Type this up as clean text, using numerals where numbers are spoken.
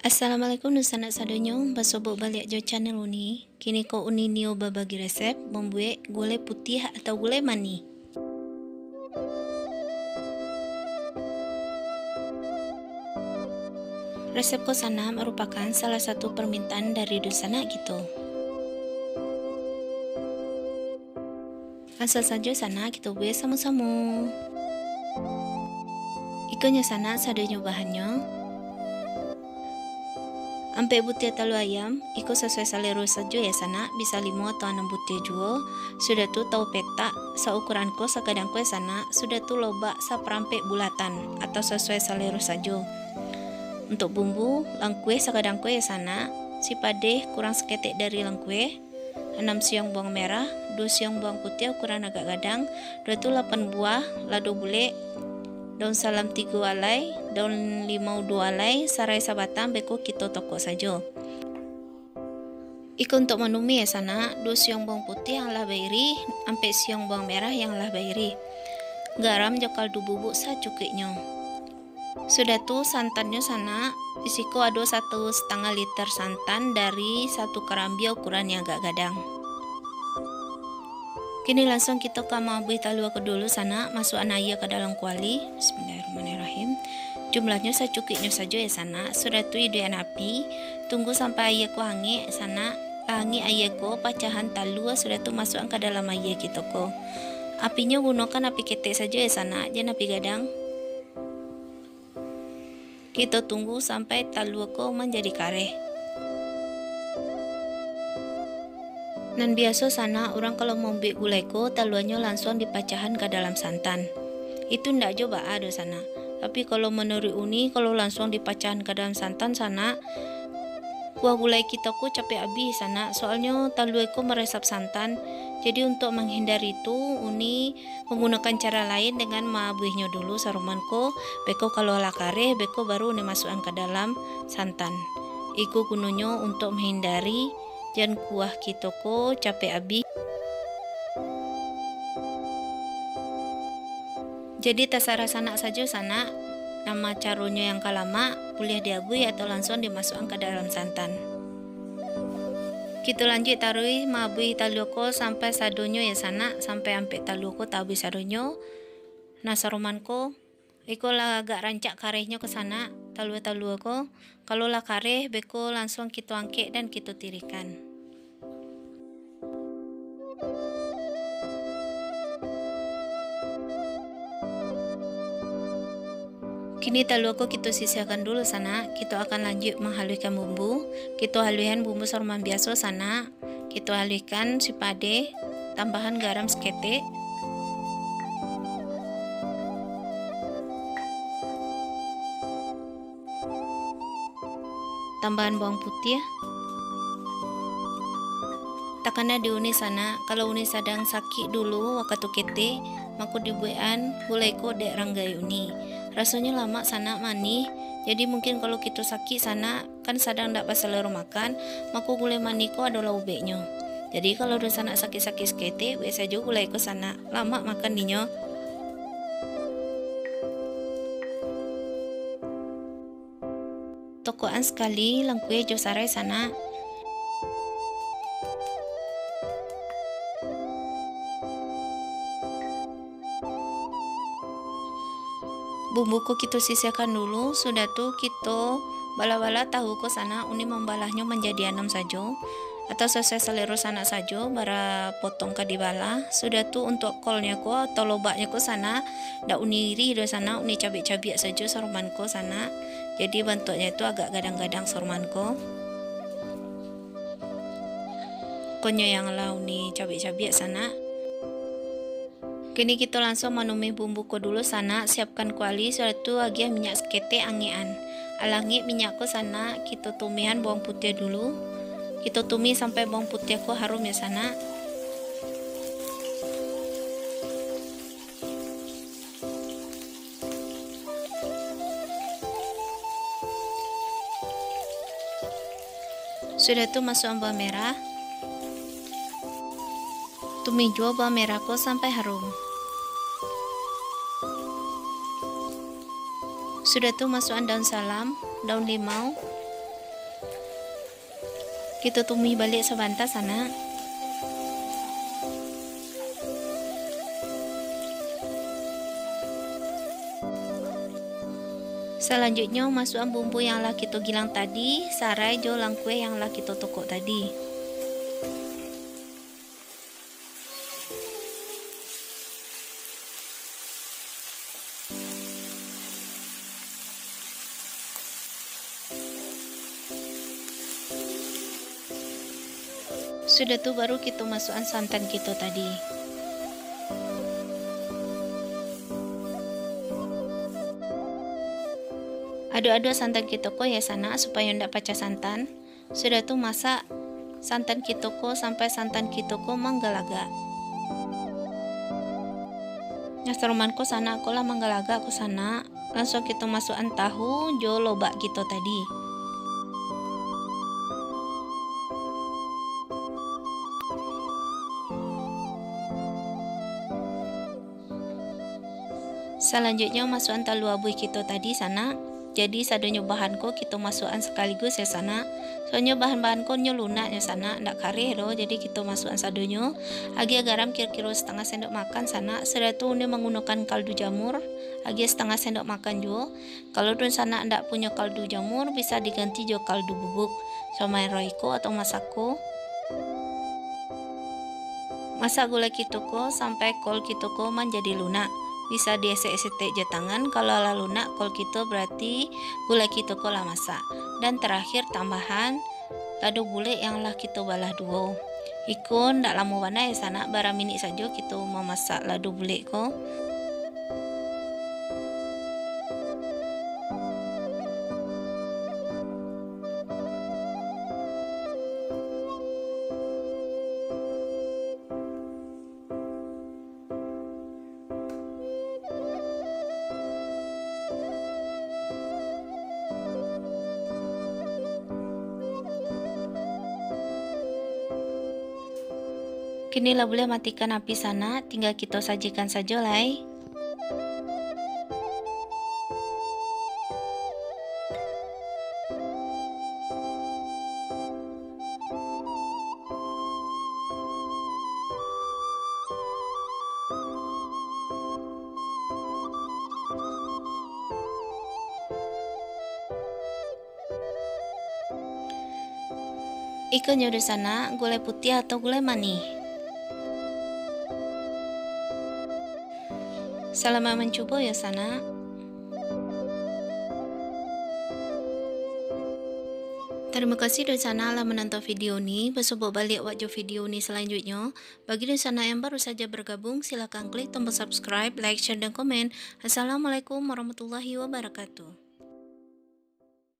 Assalamualaikum Nusana sadonyo, basobo balik jo channel uni. Kini ko uni nio babagi resep membuat gulai putih atau gulai mani. Resep ko sana merupakan salah satu permintaan dari Dusana gitu. Langsung saja sana kita buat sama-sama. Ikannya sana sadonyo bahannya. Ampe butir talu ayam, iko sesuai selera saja ya sana, bisa 5 atau 6 butir juo. Sudah tu tahu petak, seukuran ko sakadang ko sana, sudah tu loba saperampe bulatan atau sesuai selera saja. Untuk bumbu, langkue sakadang ko ya sana, si padeh kurang seketek dari langkue, 6 siung bawang merah, 2 siung bawang putih ukuran agak gadang, 2 tu 8 buah lado bule, daun salam 3 alai, daun limau 2 alai, sarai sabatang beko kita toko saja. Iko untuk menumi ya sana, 2 siung bawang putih yang lah bairi, ampe siung bawang merah yang lah bairi. Garam jokal du bubuk secukupnya. Sudah tu santannya sana, isiko ada 1,5 liter santan dari 1 kerambi ukuran yang agak gadang. Kini langsung kita ke mabui talua ke dulu sana, masukkan air ke dalam kuali. Bismillahirrahmanirrahim. Jumlahnya secukupnya saja ya sana. Sudah tu hidupan api, tunggu sampai air ku hangat sana. Hangat air ku, pecahan talua sudah tu masukkan ke dalam air kita ku. Apinya gunakan api ketek saja ya sana, jangan api gadang. Kita tunggu sampai talua ku menjadi kareh. Nan biasa sana orang kalau mau buat gulai ko taluannya langsung dipecahan ke dalam santan. Itu ndak coba ada sana. Tapi kalau menurut uni kalau langsung dipecahan ke dalam santan sana, kuah gulai kita ko capek habis sana. Soalnya talua ko meresap santan. Jadi untuk menghindari itu uni menggunakan cara lain dengan mabuihnya dulu saruman ko. Beko kalau lah kare beko baru uni masukkan ke dalam santan. Iku gunanya untuk menghindari dan kuah kita ko capek habis. Jadi terserah sana saja sana nama caranya yang kalama boleh diabui atau langsung dimasukkan ke dalam santan. Kita lanjut taruh mabui taluko sampai sadonyo ya sana, sampai ampe taluko tabi sadonyo. Nah sarumanko iko lah agak rancak karehnya ke sana talua ko. Kalau lah kareh beko langsung kita angkat dan kita tirikan. Kini talua ko kita sisihkan dulu sana. Kita akan lanjut menghaluskan bumbu. Kita haluskan bumbu saruman biasa sana. Kita haluskan si pade, tambahan garam seketek. Tambahan bawang putih. Takana diuni sana, kalau uni sadang sakit dulu waktu kete, maku dibuahan gulai ko dek ranggai uni. Rasanya lama sana mani, jadi mungkin kalau kita sakit sana kan sadang ndak pasal makan, maku gulai mani ko adalah ubeknya. Jadi kalau udah sana sakit-sakit sekete, biasa juga gulai ko sana lama makan dinyo. Tokoan sekali langkue jo sarai sana. Bumbu ko kita sisihkan dulu. Sudah tuh kita bala-bala tahu ko sana uni membalahnya menjadi 6 saja atau sesuai selera sana saja bara potong ke di bala. Sudah tuh untuk kolnya ko atau lobaknya ko sana ndak uni iri do sana uni cabik-cabik saja saruman ko sana. Jadi bentuknya itu agak gadang-gadang saruman ko. Konya yang lah uni cabik-cabik sana. Kini kita langsung menumi bumbu ko dulu sana, siapkan kuali, sudah tu agak minyak sekete angean. Alangi minyak ko sana, kita tumihan bawang putih dulu. Kita tumis sampai bawang putih ko harum ya sana. Sudah tu masuk bawang merah. Tumis juga bawang merah ko sampai harum. Sudah tuh masukkan daun salam, daun limau, Kita tumis balik sebentar sana. Selanjutnya masukkan bumbu yang lah kita gilang tadi, sarai jo langkue yang lah kita tokok tadi. Sudah tuh baru kita masukkan santan kita tadi. Aduk-aduk santan kita ko ya sana supaya ndak pecah santan. Sudah tuh masak santan kita ko sampai santan kita ko menggelaga. Nyastaroman ko sana aku lah menggelaga ko sana. Langsung kita masukkan tahu jo lobak kita tadi. Selanjutnya masukkan talu abui kita tadi sana. Jadi sadonya bahan ko kita masukkan sekaligus ya sana. Soalnya bahan-bahan ko nyo lunak ya sana, ndak kare do. Jadi kita masukkan sadonya. Agi garam kira-kira setengah sendok makan sana. Setelah itu ini menggunakan kaldu jamur. Agi setengah sendok makan juga. Kalau dun sana ndak punya kaldu jamur bisa diganti jo kaldu bubuk. Sama roiko atau masako. Masak gula kita ko sampai kol kita ko menjadi lunak. Bisa diesek-esek je tangan. Kalau lah lunak kol kita berarti gula kita ko lah masak. Dan terakhir tambahan lado gulai yang lah kita balah duo. Ikon ndak lama bana ya sana, bara minit saja kita memasak lado gulai ko. Kini lah boleh matikan api sana, tinggal kita sajikan saja lah. Ikannya di sana gulai putih atau gulai manis. Selamat mencoba ya sana. Terima kasih di sana lah menonton video ini. Bersobok balik wajah video ini selanjutnya. Bagi di sana yang baru saja bergabung, silakan klik tombol subscribe, like, share, dan komen. Assalamualaikum warahmatullahi wabarakatuh.